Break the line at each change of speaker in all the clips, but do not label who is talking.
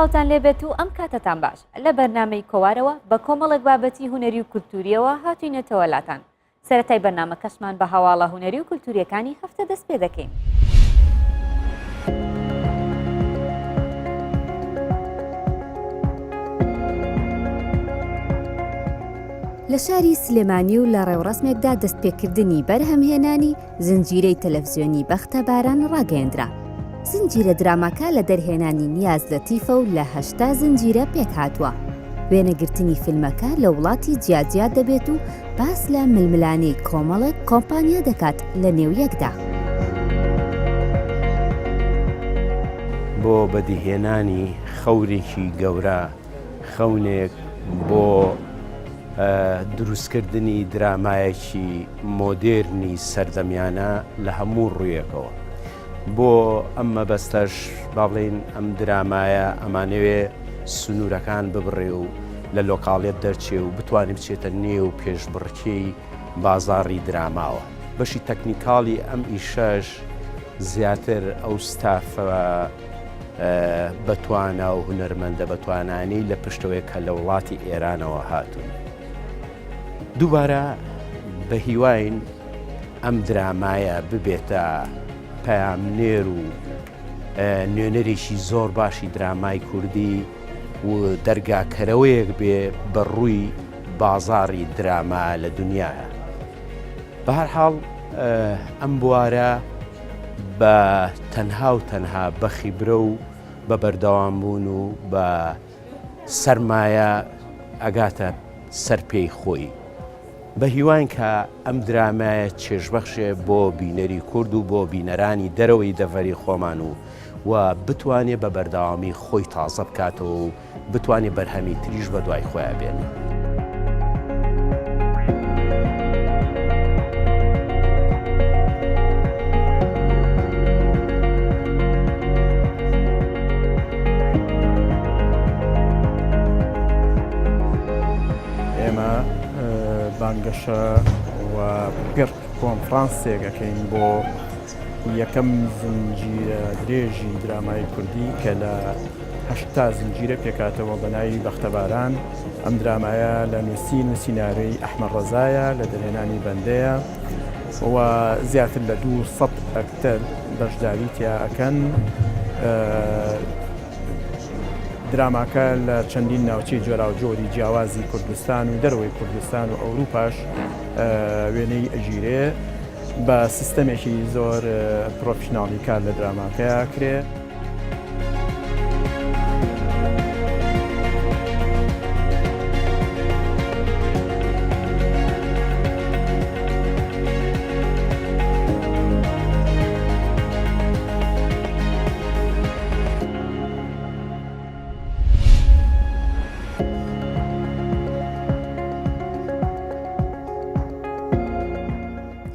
سڵاوتان لێبێت و ئەم کاتتان باش لە بەرنامەی کۆوارەوە بە کۆمەڵێک بابەتی هوەری و کولتوریەوە هاتوینەتەوە لاتان. سەرەتای بەرنامە کەسمان بە هەواڵە هوەری و کولتوریەکانی هەفتە دەست پێ دەکەین. لە شاری سلێمانی و لە ڕێوڕسمێکدا دەستپێکردنی بەرهەمهێنانی زنجیرەی تەلەڤیزیۆنی بەختەباران ڕاگەیەندرا. زنجیرە دراماکە لە دەرهێنانی نیاز لەتیفە و لە 8 زنجیرە پێک هاتووە. وێنەگرتنی فیلمەکە لە وڵاتی جیاجیا دەبێت و باس لە ململانەی کۆمەڵێک کۆمپانیا دەکات لە نێو یەکدا.
بۆ بەدیهێنانی خەورێکی گەورە خەونێک بۆ دروستکردنی درامایەکی مۆدێرنی سەردەمیانە لە هەموو ڕوویەکەوە. بۆ ئەم مەبەستەش با بڵێن ئەم درامایە ئەمانەوێ سنوورەکان ببڕێ و لە لۆکاڵێت دەرچێ و بتوانێت بچێتە نێو پێشبڕکێی بازاڕی دراماوە. بەشی تەکنیکاڵی ئەم ئیشەش زیاتر ئەو ستافە بەتوانە و هونەرمەندە بەتوانانی لە پشتەوەی کە لە وڵاتی ئێرانەوە هاتوون. دووبارە بە هیواین ئەم درامایە ببێتە پەیامنێر و نوێنەرێکی زۆر باشی درامای کوردی و دەرگاکەرەوەیەک بێ بە ڕووی بازاڕی دراما لە دنیاە. بە هەر حاڵ ئەم بوارە بە تەنها و تەنها بە خیبرە و بە بەردەوامبوون و بە سەرمایە ئەگاتە سەر پێی خۆی. بە هیوان کە ئەم درامایە چێژبەخشێ بۆ بینەری کورد و بۆ بینەرانی دەرەوەی دەڤەری خۆمان و بتوانێت بە بەردەوامی خۆی تازە بکاتەوە و بتوانێت بەرهەمی تریش بە دوای خۆیان بێنێ.
ئێمە بانگەشە و گرت کۆنفرانسێکەکەین بۆ یەکەم زنجیرە درێژی درامای کوردی کە لە 8 زنجیرە پێکاتەوە بە ناوی بەختەباران. ئەم درامایە لە نووسینارەی ئەحمەد ڕەزایە لە دەرهێنانی بەندەیە و زیاتر لە 200 ئەکتەر بەشداری تیا ئەکەن. دراماکە لە چەندین ناوچەی جۆرا و جۆری جیاوازی کوردستان و دەرەوەی کوردستان و ئەوروپاش وێنەی ئەژیرێ بە سیستەمێکی زۆر پرۆفشناڵی کار لە دراماکەیە کرێ.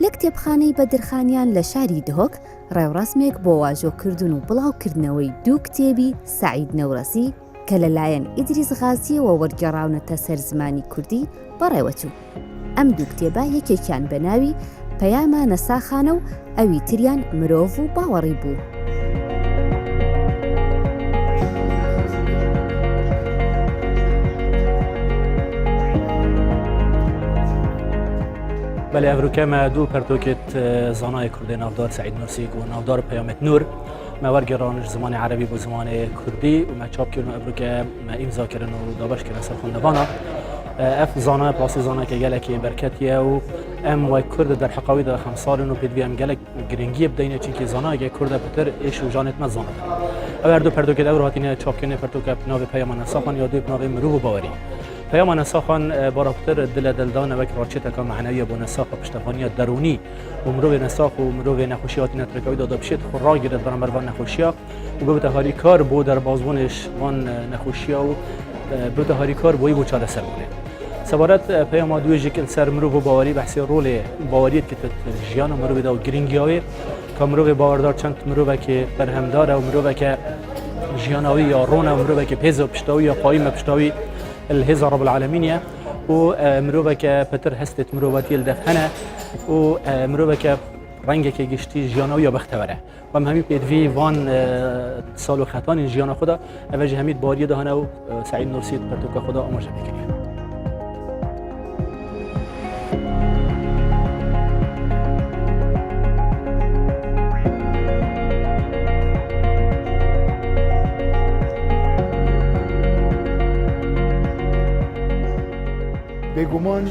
لە کتێبخانەی بەدرخانیان لە شاری دهۆک ڕێوڕسمێک بۆ واژۆکردن و بڵاوکردنەوەی 2 کتێبی سەعید نەورەسی کە لەلایەن ئیدریس غازیەوە وەرگێڕاونەتە سەر زمانی کوردی بەڕێوەچوو. ئەم 2 کتێبە یەکێکیان بە ناوی پەیامە نەساخانە و ئەوی تریان مرۆڤ و باوەڕی بوو.
بەڵێ ئەڤروکەمە 2 پەرتۆکێت زانای کوردی ناودار سعید نورسیک و ناودار پەیامەت نور ما وەرگێڕانش زمانی عربی بۆ زمانی کوردی و ما چاپکردن و ئەڤروکە ما ئیمزاکردن و دابەشکردن سەر خوێندەوانە. ئەف زانای پاسی زانایکە گەلێکی بەرکەتیە و ئەم وای کوردە دەرحەقاوی دا 5 ساڵن و پێدوی ئەم گەلێک گرنگیە بدەینە چونکی زانایکە کوردە پتر ئێش و ژانێت مەزانە. ئەو هەردوو پەرتۆکێت ئەڤرو هاتینە چاپکردنی پەرتۆکە ناوی پەیامە نەساخان یا دوی ناوی مرۆڤ و باوەری. پەیامە نەساخان بەڕاپتر دلە دڵدانەوەک ڕاچێتەکە معنەویە بۆ نەساخە پشتەوانیە دەرونی و مرۆڤ نەساخ و مرۆڤ نەخۆشیاتی نەترەکەوی دا دەبشێت خۆ ڕاگیرێت بەرامبەر وان نەخۆشیە و ببتە هاریکار بۆ دەربازبوونش وان نەخۆشیە و ببتە هاریکار بۆی بۆ چارەسەربوونێ. سەبارەت پەیامە دوێژێکن سەر مرۆڤ و باوەری بەحسی ڕۆڵێ باوەریت کە ژیانە مرۆڤدا و گرنگیاوێ کە مرۆڤ باوەڕدار چەند مرۆڤێکی بەرهەمدارە و مرۆڤێکە ژیاناوی یا ڕۆنە و مرۆڤێکی پێزە پشتاوی یا قایمە پشتاوی الهێزە رب العالمینە و مرۆڤێکە پتر هەستێت مرۆڤەتی لەدەفهەنە و مرۆڤێکە رنگێکی گشتی ژیانەوە یا بەختەوەرە وەم هەمی پێدوی وان ساڵ و خەتانی ژیانە خۆدا ئەڤژ هەمیت باریە داهەنە و سعید نورسی پەرتوکە خۆدا ئاماژە بکرێ.
بێگومان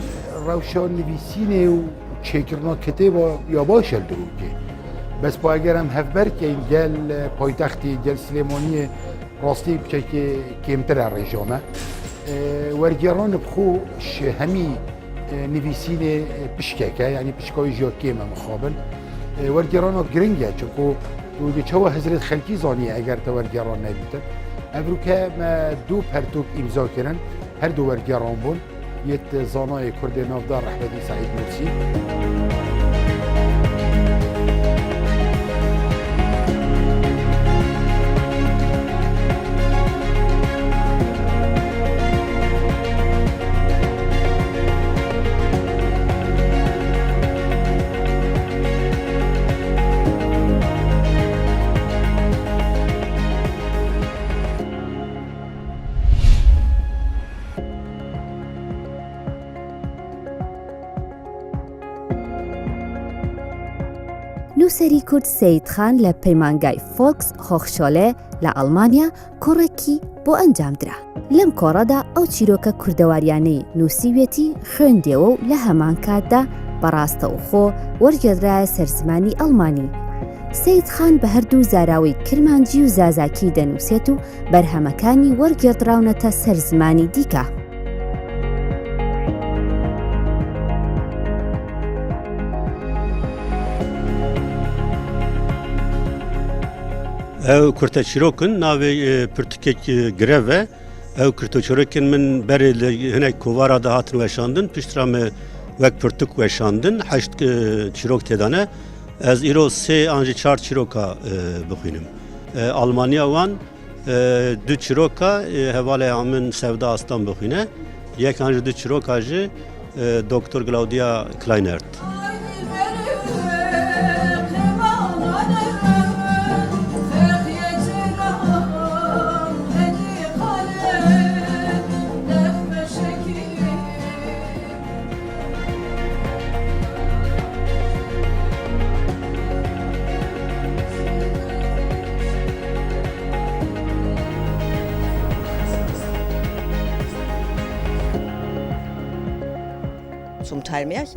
ڕەوشە نویسینێ و چێکردنا کتێبە یا باشە دروکێ بەس با ئەگەرم هەفبەرکەین گەل پایتەختی گەل سلێمانیە ڕاستی بچێکێ کێمترە ڕێژۆمە وەرگێڕان بخۆ هەمی نویسینێ پشکێکە یعنی پشکاوی ژیا کێمە مخابن وەرگێڕانە گرنگە چونکۆ دوگەچەوە هەزرێت خەلکی زانیە ئەگەر تە وەرگێڕان نەبیتن ئەڤروکە دوو پەرتوک ئیمزاکردن هەردوو وەرگێڕان بوون یەت زانای کوردی ناودار رەحمەتی سعید نورسی
نووسەری کورد سەید خان لە پەیمانگای فۆکس هۆخشۆلێ لە ئەڵمانیا کۆڕێکی بۆ ئەنجامدرا. لەم کۆڕەدا ئەو چیرۆکە کوردەواریانەی نووسیوێتی خوێندێەوە و لە هەمان کاتدا بەڕاستەوخۆ وەرگێڕایە سەرزمانی ئەڵمانی. سەید خان بە هەردوو زاراوەی کرمانجی و زازاکی دەنووسێت و بەرهەمەکانی وەرگێڕاونەتە سەرزمانی دیکە.
او کرتا چیروکن ناوی پرتکک گرفه او کرتا چیروکن من بری هنای کووارا ده هاتن وشاندن پشترام وک پرتک وشاندن 8 چیروک تدانه از ایرو 3 آنجی 4 چیروکا بخوینم آلمانیا وان 2 چیروکا حواله همون سودا استان بخوینه یک آنجی 2 چیروکا جی دکتر کلاودیا کلاینرت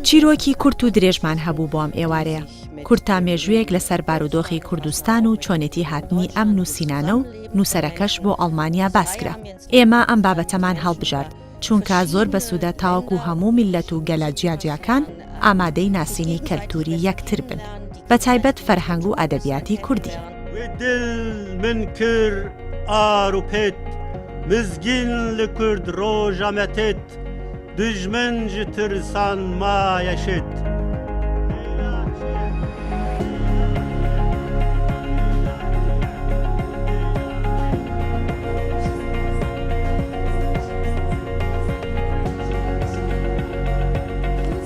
چیرۆکی کورت و درێژمان هەبوو بۆم ئێوارەیە. کورتا مێژوویەک لەسەر بارودۆخی کوردستان و چۆنێتی هاتنی ئەم نووسینانە و نووسەرەکەش بۆ ئەڵمانیا باسکرا. ئێمە ئەم بابەتەمان هەڵبژارد چونکە زۆر بەسوودە تاوەکو هەموو میلەت و گەلە جیاجیاکان ئامادەی ناسینی کەلتوری یەکتر بن بە تایبەت فەرهەنگ و ئەدەبیاتی کوردی.
دل من کر ئاروپێت مزگین لە کورد ڕۆژەمەتێت دژمن ji tirsan mayeşit.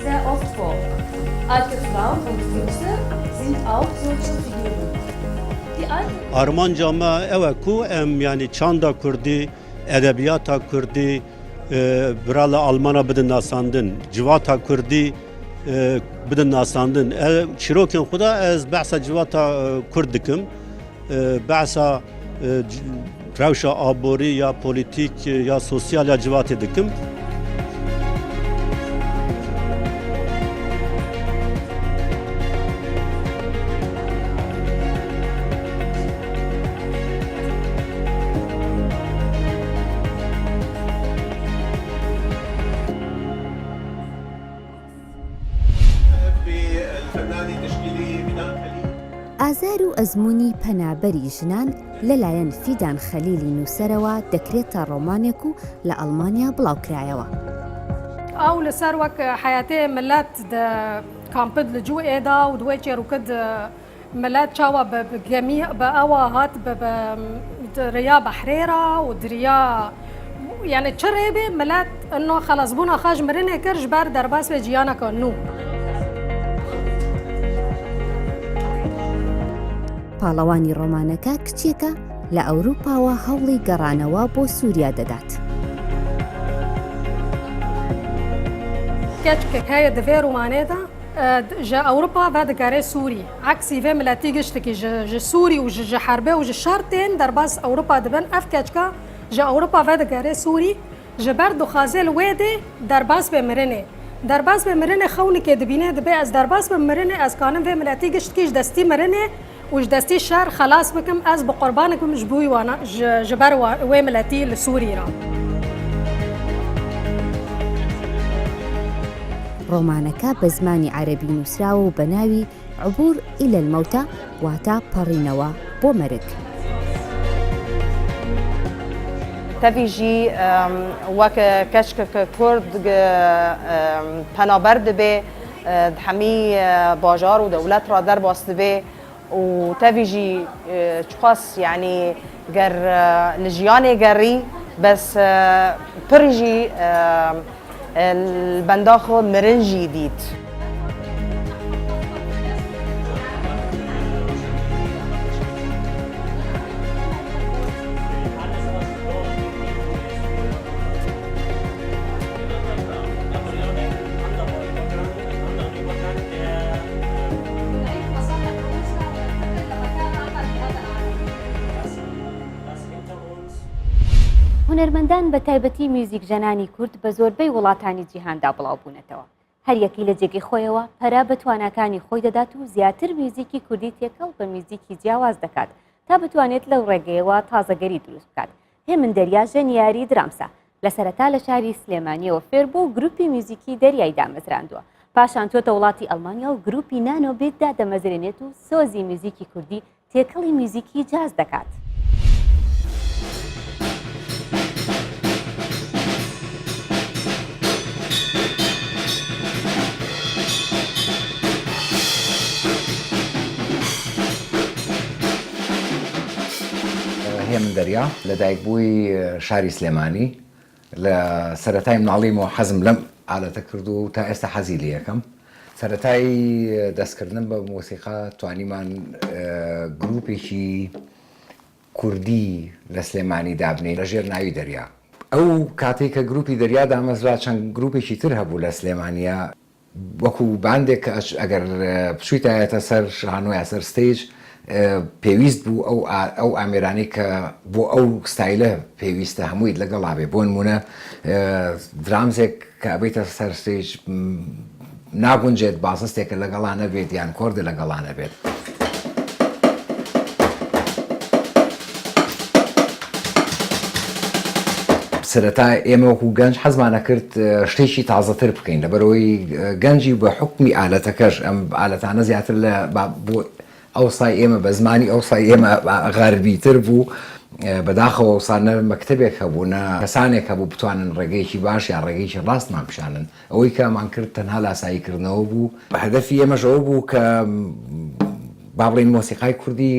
Sehr oft vor. Alte Frauen und Füchse sind auch solche Figuren. Die alten
Armanca ma eve ku em yani çanda Kurdi, edebiyata Kurdi, برای آلمان بدن ناساندن، جوات کردی بدن ناساندن. شروکن خدا از بحث جوات کرد کم، بحث روش آبوری یا پلیتیک یا سوسیال یا جوات دکم.
ئازار و ئەزمموی پەنابەری ژنان لەلایەن فیدان خەلیلی نووسەرەوە دەکرێتە ڕۆمانێک و لە ئەڵمانیا بڵاوکرایەوە.
ئەو لەسەر وەک حیاتەیە ملەت کامپد لە جوو ئێدا و دوای چێروکرد ملەت چاوە بەگەمی بە ئەوە هات بە دریا بەحرێرە و دریا یعنی چ رێبێ ملەت ئەنۆ خەلەزبوونا خاژ مرنێ کرد ژبەر دەرباس بە جیانەکە نو.
پاڵەوانی ڕۆمانەکە کچێکە لە ئەوروپاوە هەوڵی گەڕانەوە بۆ سووریا دەدات.
کچێک هەیە دەوێ ڕومانێدا جا ئەوروپا va dikarê Sûrî eksî vê miletî giştekî ji Sûrî û ji herbê û ji şer tên derbas Ewropa dibin ev keçka ji Ewropa ve dikarê Sûrî ji ber dixwaze li wê de derbas bê mirinê. Derbas bê mirinê xewnikê dibîne dibe ez derbas bê mirinê ez kanim vê miletî giştekî ji destî mirinê û ji destî şer xelas bikim ez bi qurbanek bim ji bûyî wana ji ber wê miletî li Sûrî re.
ڕۆمانەکە بە زمانی عەرەبی نووسراوە و بە ناوی عبور ئیلە المەوتە واتە پەڕینەوە بۆ مەرگ.
تەڤیژی وەک کەچکە کورد پەنابەر دەبێ هەمی باژار و دەولەت را دەرباس دەبێ و تەڤیژی چخواس یعنی گەر لە ژیانێ گەڕی بەس پڕیژی البندا خو مرنجی دید.
هونەرمەندان بە تایبەتی میوزیک ژەنانی کورد بە زۆربەی وڵاتانی جیهاندا بڵاو بوونەتەوە. هەر یەکی لە جێگەی خۆیەوە پەرا بە تواناکانی خۆی دەدات و زیاتر میوزیکی کوردی تێکەڵ بە میوزیکی جیاواز دەکات تا بتوانێت لەو ڕێگەیەوە تازەگەری دروست بکات. هێمن دەریا ژەنیاری درامسە لە سەرەتا لە شاری سلێمانیەوە فێر بۆ گروپی میوزیکی دەریایی دامەزراندووە. پاشان چۆتە وڵاتی ئەڵمانیا و گروپی نانۆ بێتدا دەمەزرێنێت و سۆزی میوزیکی کوردی تێکەڵی میوزیکی جاز دەکات.
من دەریا لە دایکبووی شاری سلێمانی لە سەرەتای مناڵیمەوە حەزم لەم ئالەتە کرد و تا ئێستا حەزی لێ یەکەم. سەرەتای دەستکردن بە مۆسیقا توانیمان گروپێکی کوردی لە سلێمانی دابنێ لە ژێر ناوی دەریا. ئەو کاتێک کە گروپی دەریا دامەزرا چەند گروپێکی تر هەبوو لە سلێمانیا وەکو باندێک ئەگەر بچوویتایەتە سەر شانۆیە سەر ستێج پێویست بوو ئەو ئامێرانی کە بۆ ئەو ستایلە پێویستە هەموویت لەگەڵا بێ بۆ نمونە درامزێک کە ئەبێتە سەر ستێج ناگونجێت باسەستێکە لەگەڵا نەبێت یان کۆردە لەگەڵا نەبێت. سەرەتا ئێمە وەکو گەنج حەزمانە کرد شتێکی تازەتر بکەین لەبەرەوەی گەنجی بە حکمی ئالەتەکەش ئەم ئالەتانە زیاتر لە بۆ ئەوسای ئێمە بە زمانی ئەوسای ئێمە غەربیتر بوو بەداخەوە ئەوسانە مەکتەبێک هەبوونە کەسانێک هەبوو بتوانن ڕێگەیەکی باش یان ڕێگەیەکی ڕاستمان پیشانن. ئەوەی کەمان کرد تەنها لاساییکردنەوە بوو بە هەدەفی ئێمەشەوە بوو کە با بڵێن مۆسیقای کوردی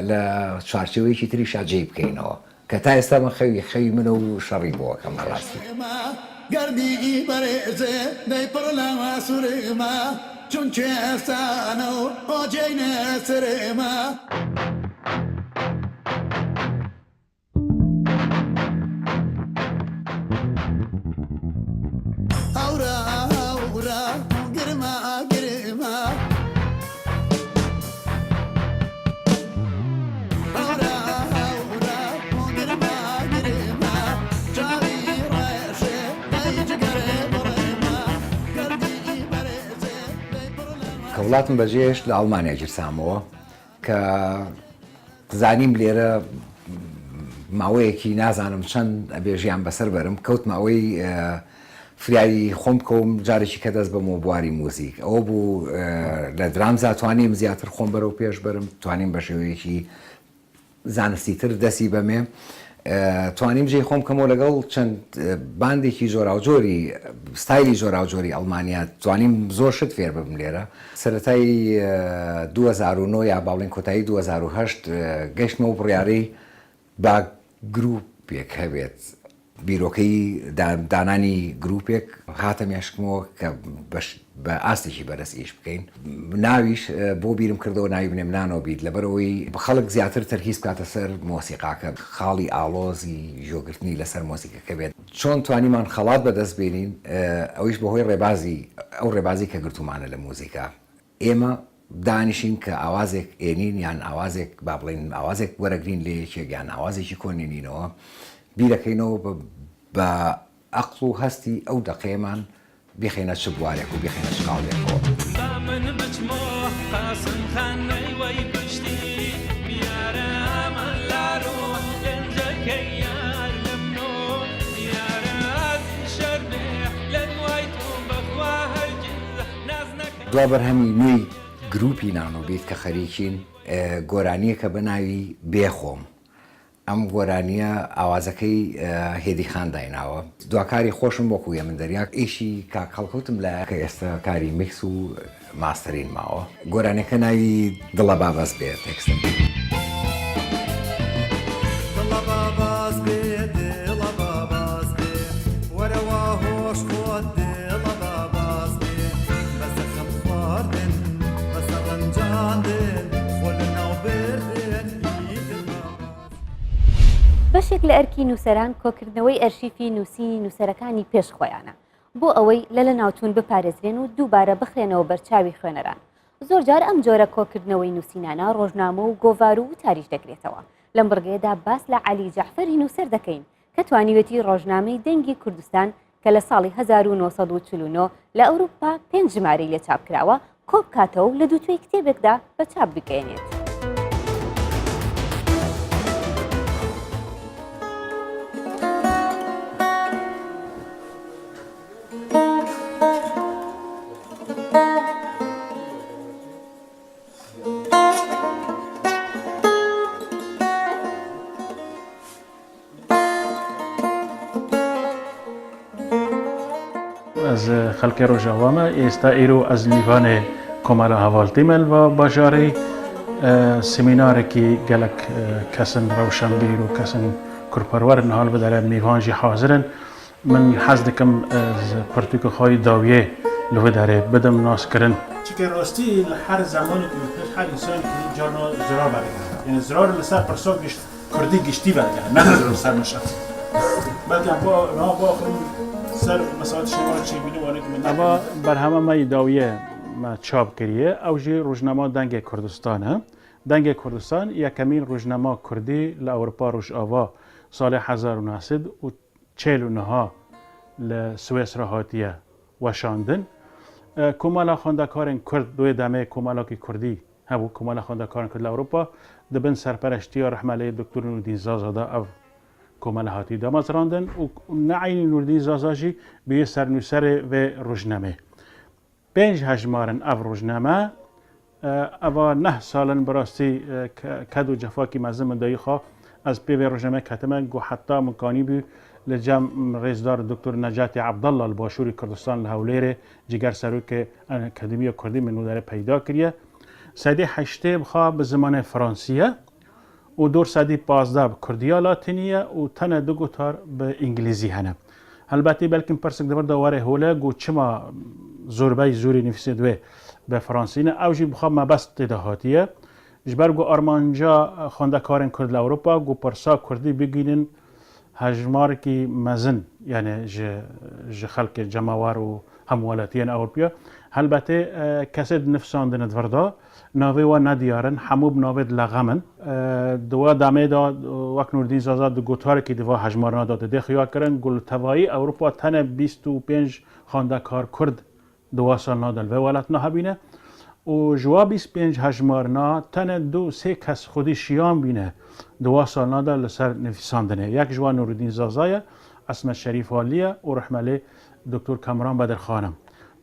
لە چوارچێوەیەکی تریشا جێی بکەینەوە کە تا ئێستا من خەوی منە و شەڕی بۆەکەم ڕاستی.
گەردی بەرێزێ دەیپڕ لە سوورێمە چونکە ئێستانە و ئۆجێینە سرێمە. هەورە هەورە گرمە گرمە
وڵاتم بەجێش لە ئەڵمانیا گیرسامەوە کە زانیم لێرە ماوەیەکی نازانم چەند ئەبێژیان بەسەر بەرم کەوت ماوەی فریایی خۆم بکەوم جارێکی کە دەست بەمەوە بواری مۆزیک ئەوە بوو لە درامزا توانیم زیاتر خۆم بەرەو پێش بەرم توانیم بە شێوەیەکی زانستی تر دەستی بەمێ توانیم جێی خۆم کەمەوە لەگەڵ چەند باندێکی جۆراوجۆری ستایلی جۆراوجۆری ئەڵمانیا توانیم زۆر شت فێر ببم لێرە. سەرەتای 2009 یا باڵێن کۆتایی 2010 گەشتمە و بڕیارەی با گروپێک هەبێت بیرۆکەی دانانی گرروپێک هاتە مێشکمەوە کە بە ئاستێکی بەرەس ئیش بکەین ناویش بۆ بیرم کردەوە ناوی بنێمنانەوە بیت لەبەرەوەی خەڵک زیاتر تەرکیز بکاتە سەر مۆسیقاکە خاڵی ئاڵۆزی ژۆگرتنی لەسەر مۆسیقەکە بێت چۆن توانیمان خەڵات بەدەست بێنین ئەویش بەهۆی ئەو ڕێبازی کە گرتومانە لە مۆزیکا ئێمە دانیشین کە ئاوازێک ئێنین یان ئاوازێک با بڵێن ئاوازێک وەرەگرین لە یەکێک یان ئاوازێکی کۆنێنینەوە بیرەکەینەوە بە عەقڵ و هەستی ئەو دەقەیەمان بخێنە چ بوارێک و بخێنە چ قاڵێکەوە دوا بەرهەمی نوێی گروپی نانۆبیت کە خەریکین گۆرانیەکە بە ناوی بێخۆم ئەم گۆرانیە ئاوازەکەی هێدی خان دایناوە دواکاری خۆشم بۆ کوێ من دەریاک ئیشی کاک هەڵکەوتم لە کە ئێستا کاری میکس و ماستەرین ماوە گۆرانەکە ناوی دڵە بابەز بێت تێکستم
بەشێک لە ئەرکی نووسەران کۆکردنەوەی ئەرشیفی نووسینی نووسەرەکانی پێش خۆیانە بۆ ئەوەی لە ناوچوون بپارێزرێن و دووبارە بخرێنەوە بەرچاوی خوێنەران زۆر جار ئەم جۆرە کۆکردنەوەی نووسینانە ڕۆژنامە و گۆڤار و تاریش دەکرێتەوە لەم بڕگەیەدا باس لە عەلی جەعفەری نووسەر دەکەین کە توانیوێتی ڕۆژنامەی دەنگی کوردستان کە لە ساڵی 1949 لە ئەوروپا 5 ژمارەی لێ چاپ کراوە کۆب کاتەوە و لە دووتوێی کتێبێکدا بە چاپ بکەێنێت.
از خلق روجاوامه ئێستا ئێرۆ ئەز میوانێ کۆمەلە هەواڵتیمەل و باژارەی سمینارێکی گەلک کەسن ڕەوشەنبیر و کەسن کورپەروەرن هەڵ بدەرە میوانژی حازرن من حەز دەکەم پرتوکەخۆی داویێ لەوەدارێ بدەم ناسکردن
چکە ڕاستی لە هەر زمانێکی هەر ئینسانێکی جانا زرار بەرگەرە یعنی زرار لەسەر پرسۆ کوردی گشتی بەرگەرە نە زرار سەر نەشەت بەڵکە بۆ سەر مەساڵات شێوان چی بینوانێک من
ئەمە بەرهەمەمەی داویە چاپ کردیە ئەوژی ڕۆژنامە دەنگێ کوردستانە دەنگێ کوردستان یەکەمین ڕۆژنامە کوردی لە ئەوروپا ڕۆژئاوا ساڵی 1940 لە سوێسرا هاتیە وەشاندن کۆمەڵە خوێندەکارên کورد دوێ دەمەیە کۆمەڵێکی کوردی هەبوو کۆمەڵە خوێندەکارên کورد لە ئەوروپا دەبن سەرپەرشتیە ڕەحمەلەی دکتۆر نوردین زازادا ئەو کۆمەلە هاتی دامەزراندن و نەعینی نوردین زازاژی بێ سەرنووسەرێ vê ڕۆژنامێ 5 هەژمارن ئەv ڕۆژنامە ئەوە 9 ساڵن بەڕاستی کەد و جەفاکی مەزن مندایی خوا ئەس پێ vê ڕۆژنامە کەتەمە گو حتا مکانی بوو لە جەم ڕێزدار دکتۆر نەجاتی عەبدەڵڵا لە باشووری کوردستان لە هەولێرێ جگەر سەرۆکێ ئەکادمیە کوردی منودارە پەیدا کردیە سەدی هەشتێ بخوا بە زمانە فەڕەنسیە و دۆر سەدی 15 بە کوردیە لاتینیە و تەنە دو گوتار بە ئینگلیزی هەنە هەلبەتی بەلکن پرسێک دەبەردە وارێ هۆلە گو چما زۆربەی زۆری نویسێ دوێ بە فەڕەنسینە ئەوژی بخوا مەبەست تێدا هاتیە ژبەر گو ئەرمانجا خوێندەکارên کورد لە ئەوروپا گو پرسا کوردی بگینن هەژمارێکی مەزن یعنی ji xelkê cemawar û hemwelatiyên Ewropîya helbetê kesê dinivîsandine dverda navê we nediyarin hemû bi navê dileğemin di we demê da wek Nurdîn Zaza di gotarekî di va hejmarina da didê xuya kirin gul tevayî Ewropa tene 25 xwendekar Kurd di we salina da li vê welatna hebîne û ji we 25 hejmarina tene 2-3 kes xwedî şiyan bîne di we salina da li ser nivîsandinê yek ji wan Nurdîn Zaza ye Esmet Şerîf Aliye û rehmelê Dr. Kamran Bedirxanim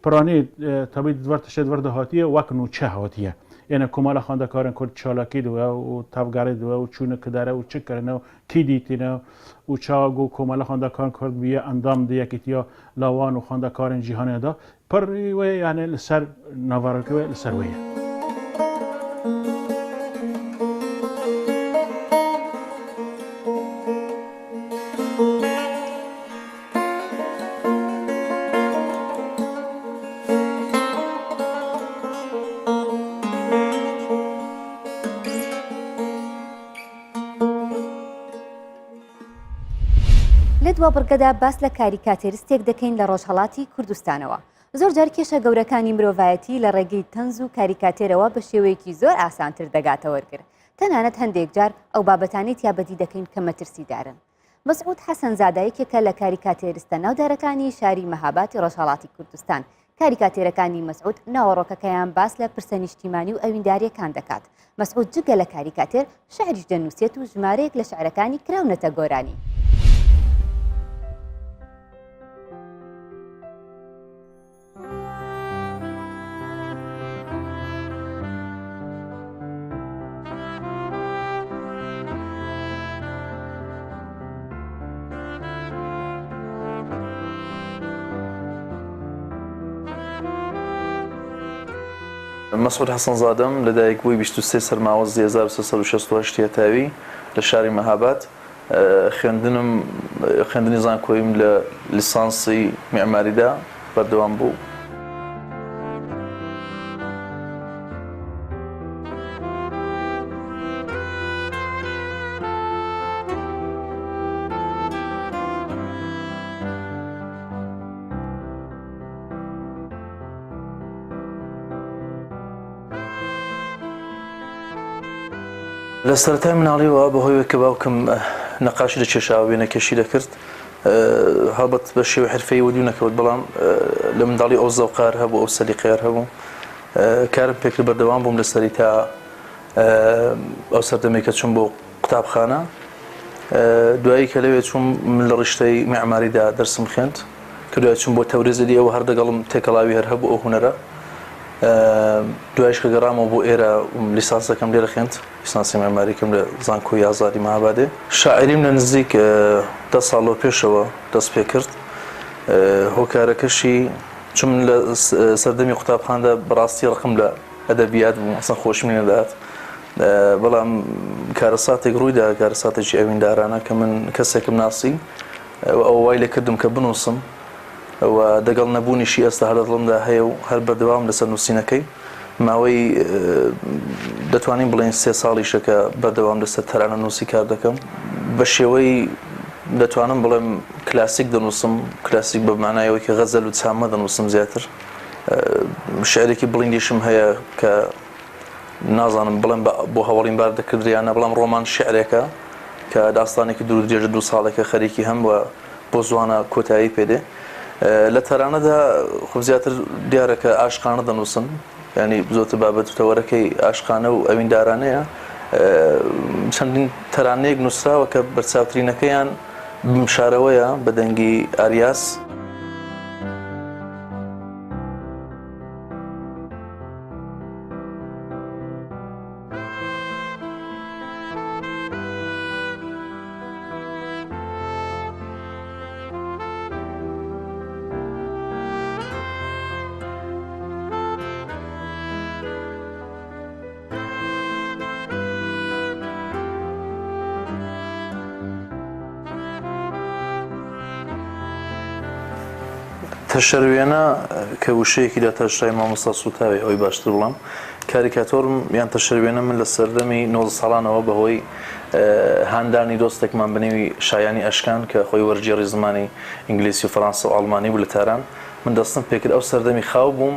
Piranî tabî tişê dwer hatiye wek nûçe hatiye yine komala xwendekarên Kurd çalakî diwe û tevgerê diwe û çûne kidere û çi kirine kî dîtîne û çawa got komala xwendekarên Kurd bûye endam di yekîtiya lawan û xwendekarên cîhanê da pir wê yani li ser navarokê wê li ser wê ye.
دووە بڕگەدا باس لە کاریکاتێریستێک دەکەین لە ڕۆژهەڵاتی کوردستانەوە. زۆر جار کێشە گەورەکانی مرۆڤایەتی لە ڕێگەی تەنز و کاریکاتێرەوە بە شێوەیەکی زۆر ئاسانتر دەگاتە وەرگر. تەنانەت هەندێک جار ئەو بابەتانەی تیابەتی دەکەین کە مەترسیدارن. مەسعود حەسەن زادایەکێکە لە کاریکاتێریستە ناودارەکانی شاری مەهاباتی ڕۆژهەڵاتی کوردستان. کاریکاتێرەکانی مەسعود ناوەڕۆکەکەیان باس لە پرسە نیشتیمانی و ئەوینداریەکان دەکات. مەسعود جگە لە کاریکاتێر شعریش دەنووسێت و ژمارەیەک لە شعرەکانی کراونەتە گۆرانی.
مەسعود حەسەن زادەم لەدایک بووی 23 سەرماوەزی 1368 تاوی لە شاری مەهاباد. خوێندنی زانکۆییم لە لیسانسی میعماریدا بەردەوام بوو. لە سەرەتای مناڵیەوە بەهۆی کە باوکم نەقاشی لە کێشاوە وێنەکەشی دەکرد، هەڵبەت بە شێوە حرفەی وەدیو نەکەوت، بەڵام لە منداڵی ئەو زەوقار هەبوو، ئەو سەلیقەیار هەبوو. کارم پێکرد بەردەوام بووم لەسەری تا ئەو سەردەمێک کە چوم بۆ قوتابخانە. دوایی کە لەوێ چوم من لە ڕیشتەی میعماریدا دەرسم خوێند، کە دوای چوم بۆ تەورێزەلی ئەوە هەر دەگەڵم تێکەڵاوی هەر هەبوو ئەو هونەرە. دوایش کە گەڕامەوە بۆ ئێرە لیسانسەکەم لێرە خوێند، لیسانسی معماریکەم لە زانکۆی ئازادی مەهابادێ. شاعریم لە نزیک 10 ساڵەوە پێشەوە دەست پێ کرد. هۆکارەکەشی چون لە سەردەمی قوتابخانەدا بەڕاستی ڕقم لە ئەدەبیات بوو، ئەسڵ خۆشم نەدات، بەڵام کارەساتێک ڕوویدا، کارەساتێکی ئەویندارانە کە من کەسێکم ناسی ئەو وای لێ کردم کە بنووسم و دەگەڵ نەبوونیشی ئێستا هەر لە دڵمدا هەیە و هەر بەردەوام لەسەر نووسینەکەی ماوەی دەتوانین بڵێن 3 ساڵیشە کە بەردەوام لەسەر تەرانە نووسی کار دەکەم. بە شێوەی دەتوانم بڵێم کلاسیک دەنووسم، کلاسیک بە معنایەوەی کە غەزەل و چامە دەنووسم زیاتر. شعرێکی بڵیندیشم هەیە کە نازانم بڵێم بۆ هەوڵیم بار دەکردیانە، بەڵام ڕۆمان شعرێکە کە داستانێکی دوور درێژە 2 ساڵێکە خەریکی هەم وە بۆ زوانە کۆتایی پێدێ. لە تەرانەدا خۆ زیاتر دیارەکە ئاشقانە دەنووسن، ینی زۆرتر بابەت تەوەرەکەی ئاشقانە و ئەویندارانەیە. چەندین تەرانەیەک نووسراوە کە بەرچاوترینەکەیان بمشارەوەیە بە دەنگی ئاریاس. تەشەروێنە کە وشەیەکی دا تەشای مامۆستا سوتاوی ئەوەی باشتر بڵام. کاریکاتۆرم یان تەشەروێنە من لە سەردەمی 90 ساڵانەوە بەهۆی هاندانی دۆستێکمان بنێوی شایانی ئەشکان کە خۆی وەرگێڕی زمانی ئینگلیسی و فەڕەنسە و ئەڵمانی بوو لە تاران، من دەستم پێکرد ئەو سەردەمی خاو بووم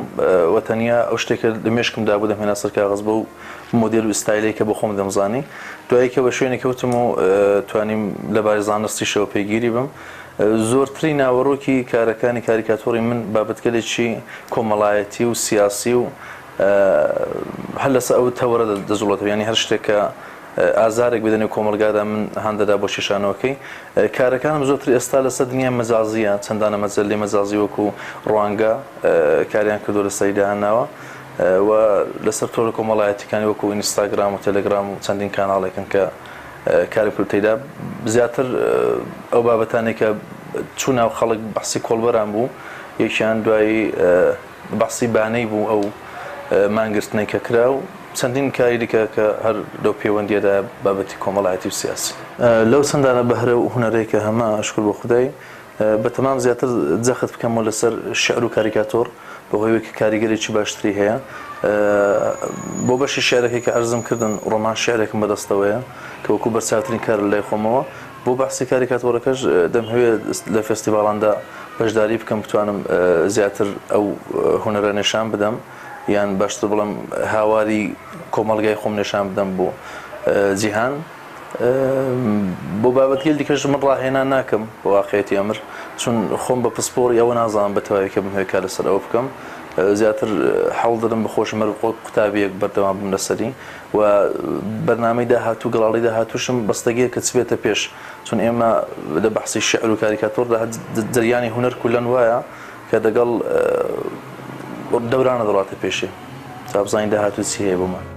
و تەنیا ئەو شتێکە لە مێشکمدا بوو دەمهێنا سەر کاغەز بە و مۆدێل و ستایلێکە بۆ خۆم دەمزانی. دوایی کە بە شوێنێک کەوتم و توانیم لەباری زانستیشەوە پێگیری بم، زۆرتری ناوەڕۆکی کارەکانی کاریکاتۆری من بابەتگەلێکی کۆمەڵایەتی و سیاسی و هەر لەسەر ئەو تەوەرە دەزوڵێتەوە، ینی هەر شتێکە ئازارێک بدەنێ کۆمەلگادا من هەندەدا بۆ شێشانەوەکەی. کارەکانم زۆرتر ئێستا لەسەر دنیای مەجازیە، چەندانە مەجەللەی مەجازی وەکو ڕوانگە کاریان کردو لە سەیداهاناوە و لەسەر تۆڕە کۆمەڵایەتیەکانی وەکو ئینستاگرام و تەلەگرام و چەندین کاناڵێکن کە کاری کورتیدا زیاتر ئەو بابەتانێک کە چوو ناو خەڵک بەحسی کۆڵبەران بوو، یەکیان دوایی بەحسی بانەی بوو ئەو مانگرتنەی کە کرا و چەندین کاری دیکە کە هەر لەو پەیوەندیەدا بابەتی کۆمەڵایەتی و سیاسی. لەو چەندانە بەهرە و هونەرێکە هەمە شکر بۆ خودای بەتەمام زیاتر جەخت بکەمەوە لەسەر شعر و کاریکاتۆر بەهۆی کاریگەرێکی باشتری هەیە. بۆ بەشی شعرێکی کە ئەرزم کردن ڕۆمان شعرێکم بەدەستەوەیە کە وەکو بەرچاوترین کار لای خۆمەوە بۆ بەحسی کاریکاتۆرەکەش دەمهوێت لە فستیڤالاندا بەشداری بکەم بتوانم زیاتر ئەو هوەرە نیشان بدەم یان باشتر بڵم هاواری کۆمەڵگای خۆم نیشان بدەم بۆ جیهان بۆ بابەتگەل دیکەش من ڕاهێنان ناکەم بۆ واقعیەتی ئەمر چون خۆم بە پسپۆری ئەوە نازانم بەتەواوی کە بمهوێت کار لەسەر ئەوە بکەم زیاتر حەڵ دەدەم بە خۆشمە قوتابیەک بەردەوام بم لەسەری و بەرنامەی داهاتوو گەڵاڵی داهاتووشم بەستەگەیە کە چبێتە پێش چون ئێمە لە بەحسی شعر و کاریکاتۆردا جریانی هونەر کولەن وایە کە دەگەڵ دەورانە دەڕاتە پێشێ تا بزانین داهاتوو چی هەیە بۆمان